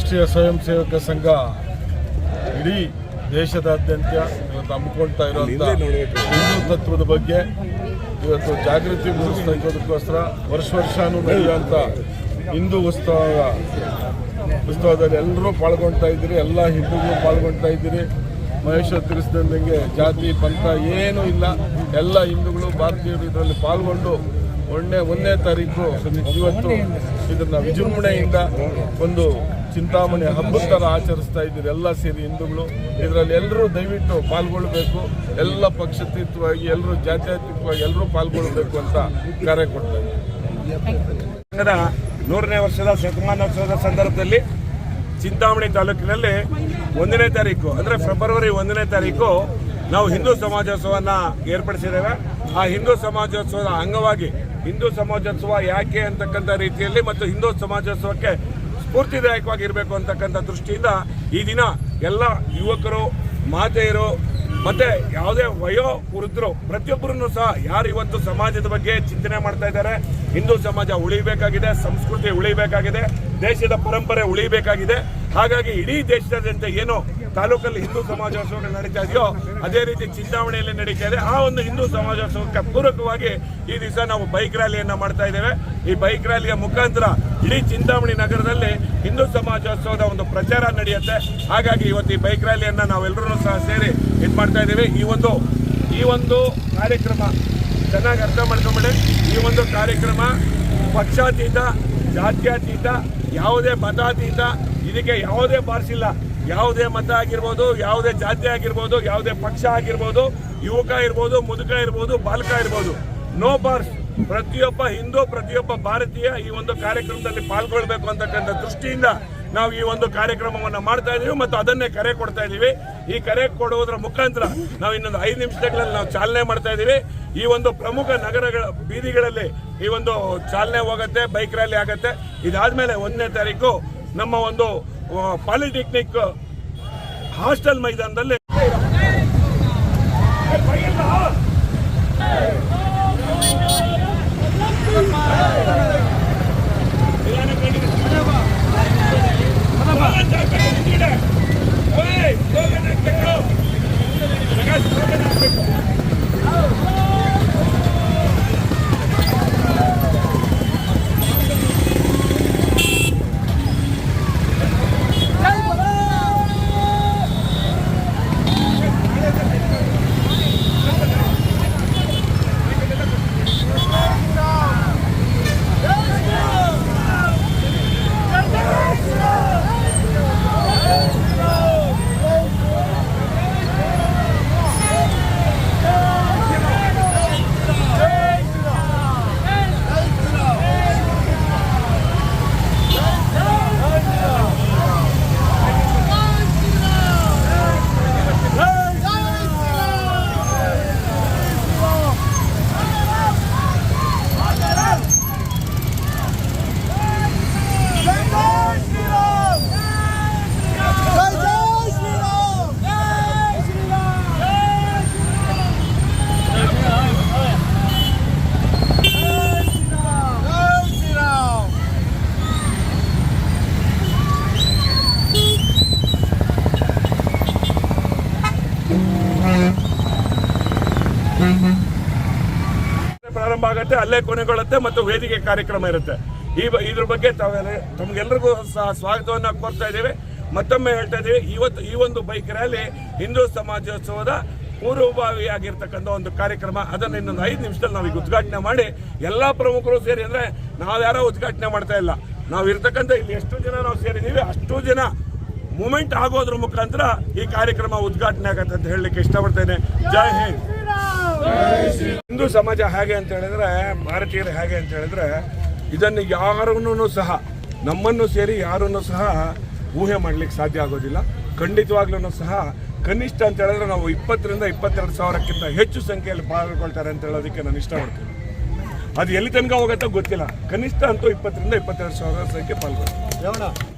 ರಾಷ್ಟ್ರೀಯ ಸ್ವಯಂ ಸೇವಕ ಸಂಘ ಇಡೀ ದೇಶದಾದ್ಯಂತ ಇವತ್ತು ಹಮ್ಮಿಕೊಳ್ತಾ ಇರುವಂಥ ಹಿಂದೂ ತತ್ವದ ಬಗ್ಗೆ ಇವತ್ತು ಜಾಗೃತಿ ಮೂಡಿಸೋದಕ್ಕೋಸ್ಕರ ವರ್ಷಾನು ನಡೆಯುವಂಥ ಹಿಂದೂ ಉತ್ಸವದಲ್ಲಿ ಎಲ್ಲರೂ ಪಾಲ್ಗೊಳ್ತಾ ಇದ್ದೀರಿ. ಎಲ್ಲ ಹಿಂದೂಗಳು ಪಾಲ್ಗೊಳ್ತಾ ಇದ್ದೀರಿ. ಮಹೇಶ್ವರ್ ತಿಳಿಸಿದಂಗೆ ಜಾತಿ ಪಂಥ ಏನೂ ಇಲ್ಲ, ಎಲ್ಲ ಹಿಂದೂಗಳು ಭಾರತೀಯರು ಇದರಲ್ಲಿ ಪಾಲ್ಗೊಂಡು ಒಂದನೇ ತಾರೀಕು ಇವತ್ತು ಇದನ್ನು ವಿಜೃಂಭಣೆಯಿಂದ ಒಂದು ಚಿಂತಾಮಣಿ ಹಬ್ಬದ ಥರ ಆಚರಿಸ್ತಾ ಇದ್ದೀರಿ. ಎಲ್ಲ ಸೇರಿ ಹಿಂದೂಗಳು ಇದರಲ್ಲಿ ಎಲ್ಲರೂ ದಯವಿಟ್ಟು ಪಾಲ್ಗೊಳ್ಬೇಕು. ಎಲ್ಲ ಪಕ್ಷಾತೀತವಾಗಿ ಎಲ್ಲರೂ ಜಾತ್ಯತೀತವಾಗಿ ಎಲ್ಲರೂ ಪಾಲ್ಗೊಳ್ಬೇಕು ಅಂತ ಕರೆ ಕೊಡ್ತಾ ಇದ್ದೀವಿ. 100ನೇ ವರ್ಷದ ಶತಮಾನೋತ್ಸವದ ಸಂದರ್ಭದಲ್ಲಿ ಚಿಂತಾಮಣಿ ತಾಲೂಕಿನಲ್ಲಿ 1ನೇ ತಾರೀಕು ಅಂದರೆ ಫೆಬ್ರವರಿ 1ನೇ ತಾರೀಕು ನಾವು ಹಿಂದೂ ಸಮಾಜೋತ್ಸವವನ್ನು ಏರ್ಪಡಿಸಿದ್ದೇವೆ. ಆ ಹಿಂದೂ ಸಮಾಜೋತ್ಸವದ ಅಂಗವಾಗಿ ಹಿಂದೂ ಸಮಾಜೋತ್ಸವ ಯಾಕೆ ಅಂತಕ್ಕಂಥ ರೀತಿಯಲ್ಲಿ ಮತ್ತು ಹಿಂದೂ ಸಮಾಜೋತ್ಸವಕ್ಕೆ ಸ್ಫೂರ್ತಿದಾಯಕವಾಗಿರಬೇಕು ಅಂತಕ್ಕಂಥ ದೃಷ್ಟಿಯಿಂದ ಈ ದಿನ ಎಲ್ಲ ಯುವಕರು, ಮಾತೆಯರು ಮತ್ತೆ ಯಾವುದೇ ವಯೋವೃದ್ಧರು ಪ್ರತಿಯೊಬ್ಬರನ್ನು ಸಹ ಯಾರು ಇವತ್ತು ಸಮಾಜದ ಬಗ್ಗೆ ಚಿಂತನೆ ಮಾಡ್ತಾ ಇದ್ದಾರೆ, ಹಿಂದೂ ಸಮಾಜ ಉಳಿಬೇಕಾಗಿದೆ, ಸಂಸ್ಕೃತಿ ಉಳಿಬೇಕಾಗಿದೆ, ದೇಶದ ಪರಂಪರೆ ಉಳಿಬೇಕಾಗಿದೆ. ಹಾಗಾಗಿ ಇಡೀ ದೇಶದಾದ್ಯಂತ ಏನು ತಾಲೂಕಲ್ಲಿ ಹಿಂದೂ ಸಮಾಜೋತ್ಸವಗಳು ನಡೀತಾ ಇದೆಯೋ ಅದೇ ರೀತಿ ಚಿಂತಾಮಣಿಯಲ್ಲಿ ನಡೀತಾ ಇದೆ. ಆ ಒಂದು ಹಿಂದೂ ಸಮಾಜೋತ್ಸವಕ್ಕೆ ಪೂರಕವಾಗಿ ಈ ದಿವಸ ನಾವು ಬೈಕ್ ರ್ಯಾಲಿಯನ್ನು ಮಾಡ್ತಾ ಇದ್ದೇವೆ. ಈ ಬೈಕ್ ರ್ಯಾಲಿಯ ಮುಖಾಂತರ ಇಡೀ ಚಿಂತಾಮಣಿ ನಗರದಲ್ಲಿ ಹಿಂದೂ ಸಮಾಜೋತ್ಸವದ ಒಂದು ಪ್ರಚಾರ ನಡೆಯುತ್ತೆ. ಹಾಗಾಗಿ ಇವತ್ತು ಈ ಬೈಕ್ ರ್ಯಾಲಿಯನ್ನು ನಾವೆಲ್ಲರೂ ಸಹ ಸೇರಿ ಇದು ಮಾಡ್ತಾ ಇದ್ದೇವೆ. ಈ ಒಂದು ಕಾರ್ಯಕ್ರಮ ಚೆನ್ನಾಗಿ ಅರ್ಥ ಮಾಡ್ಕೊಂಬಿಡಿ. ಈ ಒಂದು ಕಾರ್ಯಕ್ರಮ ಪಕ್ಷಾತೀತ, ಜಾತ್ಯತೀತ, ಯಾವುದೇ ಮತಾತೀತ, ಇದಕ್ಕೆ ಯಾವುದೇ ಬಾರ್ಸಿಲ್ಲ. ಯಾವುದೇ ಮತ ಆಗಿರ್ಬೋದು, ಯಾವುದೇ ಜಾತಿ ಆಗಿರ್ಬೋದು, ಯಾವುದೇ ಪಕ್ಷ ಆಗಿರ್ಬೋದು, ಯುವಕ ಇರ್ಬೋದು, ಮುದುಕ ಇರ್ಬೋದು, ಬಾಲಕ ಇರ್ಬೋದು, ನೋ ಬಾರ್ಸ್. ಪ್ರತಿಯೊಬ್ಬ ಹಿಂದೂ, ಪ್ರತಿಯೊಬ್ಬ ಭಾರತೀಯ ಈ ಒಂದು ಕಾರ್ಯಕ್ರಮದಲ್ಲಿ ಪಾಲ್ಗೊಳ್ಬೇಕು ಅಂತಕ್ಕಂಥ ದೃಷ್ಟಿಯಿಂದ ನಾವು ಈ ಒಂದು ಕಾರ್ಯಕ್ರಮವನ್ನು ಮಾಡ್ತಾ ಇದ್ದೀವಿ ಮತ್ತು ಅದನ್ನೇ ಕರೆ ಕೊಡ್ತಾ ಇದ್ದೀವಿ. ಈ ಕರೆ ಕೊಡುವುದರ ಮುಖಾಂತರ ನಾವು ಇನ್ನೊಂದು 5 ನಿಮಿಷಗಳಲ್ಲಿ ನಾವು ಚಾಲನೆ ಮಾಡ್ತಾ ಇದ್ದೀವಿ. ಈ ಒಂದು ಪ್ರಮುಖ ನಗರಗಳ ಬೀದಿಗಳಲ್ಲಿ ಈ ಒಂದು ಚಾಲನೆ ಹೋಗುತ್ತೆ, ಬೈಕ್ ರ್ಯಾಲಿ ಆಗುತ್ತೆ. ಇದಾದ್ಮೇಲೆ 1ನೇ ತಾರೀಕು ನಮ್ಮ ಒಂದು ಪಾಲಿಟೆಕ್ನಿಕ್ ಹಾಸ್ಟೆಲ್ ಮೈದಾನದಲ್ಲಿ ಪ್ರಾರಂಭ ಆಗುತ್ತೆ, ಅಲ್ಲೇ ಕೊನೆಗೊಳ್ಳುತ್ತೆ ಮತ್ತು ವೇದಿಕೆ ಕಾರ್ಯಕ್ರಮ ಇರುತ್ತೆ. ಇದ್ರ ಬಗ್ಗೆ ತಮಗೆಲ್ಲರಿಗೂ ಸಹ ಸ್ವಾಗತವನ್ನು ಕೋರ್ತಾ ಇದ್ದೇವೆ. ಮತ್ತೊಮ್ಮೆ ಹೇಳ್ತಾ ಇದ್ದೀವಿ, ಇವತ್ತು ಈ ಒಂದು ಬೈಕ್ ರ್ಯಾಲಿ ಹಿಂದೂ ಸಮಾಜೋತ್ಸವದ ಪೂರ್ವಭಾವಿಯಾಗಿರ್ತಕ್ಕಂಥ ಒಂದು ಕಾರ್ಯಕ್ರಮ. ಅದನ್ನು ಇನ್ನೊಂದು 5 ನಿಮಿಷದಲ್ಲಿ ನಾವು ಈಗ ಉದ್ಘಾಟನೆ ಮಾಡಿ ಎಲ್ಲ ಪ್ರಮುಖರು ಸೇರಿ, ಅಂದರೆ ನಾವ್ಯಾರೋ ಉದ್ಘಾಟನೆ ಮಾಡ್ತಾ ಇಲ್ಲ, ನಾವು ಇರ್ತಕ್ಕಂಥ ಇಲ್ಲಿ ಎಷ್ಟು ಜನ ನಾವು ಸೇರಿದ್ದೀವಿ ಅಷ್ಟು ಜನ ಮೂಮೆಂಟ್ ಆಗೋದ್ರ ಮುಖಾಂತರ ಈ ಕಾರ್ಯಕ್ರಮ ಉದ್ಘಾಟನೆ ಆಗತ್ತೆ ಅಂತ ಹೇಳಲಿಕ್ಕೆ ಇಷ್ಟಪಡ್ತೇನೆ. ಜೈ ಹಿಂದ್. ಹಿಂದೂ ಸಮಾಜ ಹೇಗೆ ಅಂತ ಹೇಳಿದ್ರೆ, ಭಾರತೀಯರು ಹೇಗೆ ಅಂತ ಹೇಳಿದ್ರೆ, ಇದನ್ನು ಯಾರನ್ನೂ ಸಹ, ನಮ್ಮನ್ನು ಸೇರಿ ಯಾರನ್ನು ಸಹ ಊಹೆ ಮಾಡಲಿಕ್ಕೆ ಸಾಧ್ಯ ಆಗೋದಿಲ್ಲ. ಖಂಡಿತವಾಗ್ಲೂ ಸಹ ಕನಿಷ್ಠ ಅಂತ ಹೇಳಿದ್ರೆ ನಾವು 20ರಿಂದ 22 ಸಾವಿರಕ್ಕಿಂತ ಹೆಚ್ಚು ಸಂಖ್ಯೆಯಲ್ಲಿ ಪಾಲ್ಗೊಳ್ತಾರೆ ಅಂತ ಹೇಳೋದಕ್ಕೆ ನಾನು ಇಷ್ಟಪಡ್ತೀನಿ. ಅದು ಎಲ್ಲಿ ತನಕ ಹೋಗುತ್ತೋ ಗೊತ್ತಿಲ್ಲ, ಕನಿಷ್ಠ ಅಂತೂ 20ರಿಂದ 22 ಸಾವಿರ ಸಂಖ್ಯೆ ಪಾಲ್ಗೊಳ್ತಾರೆ.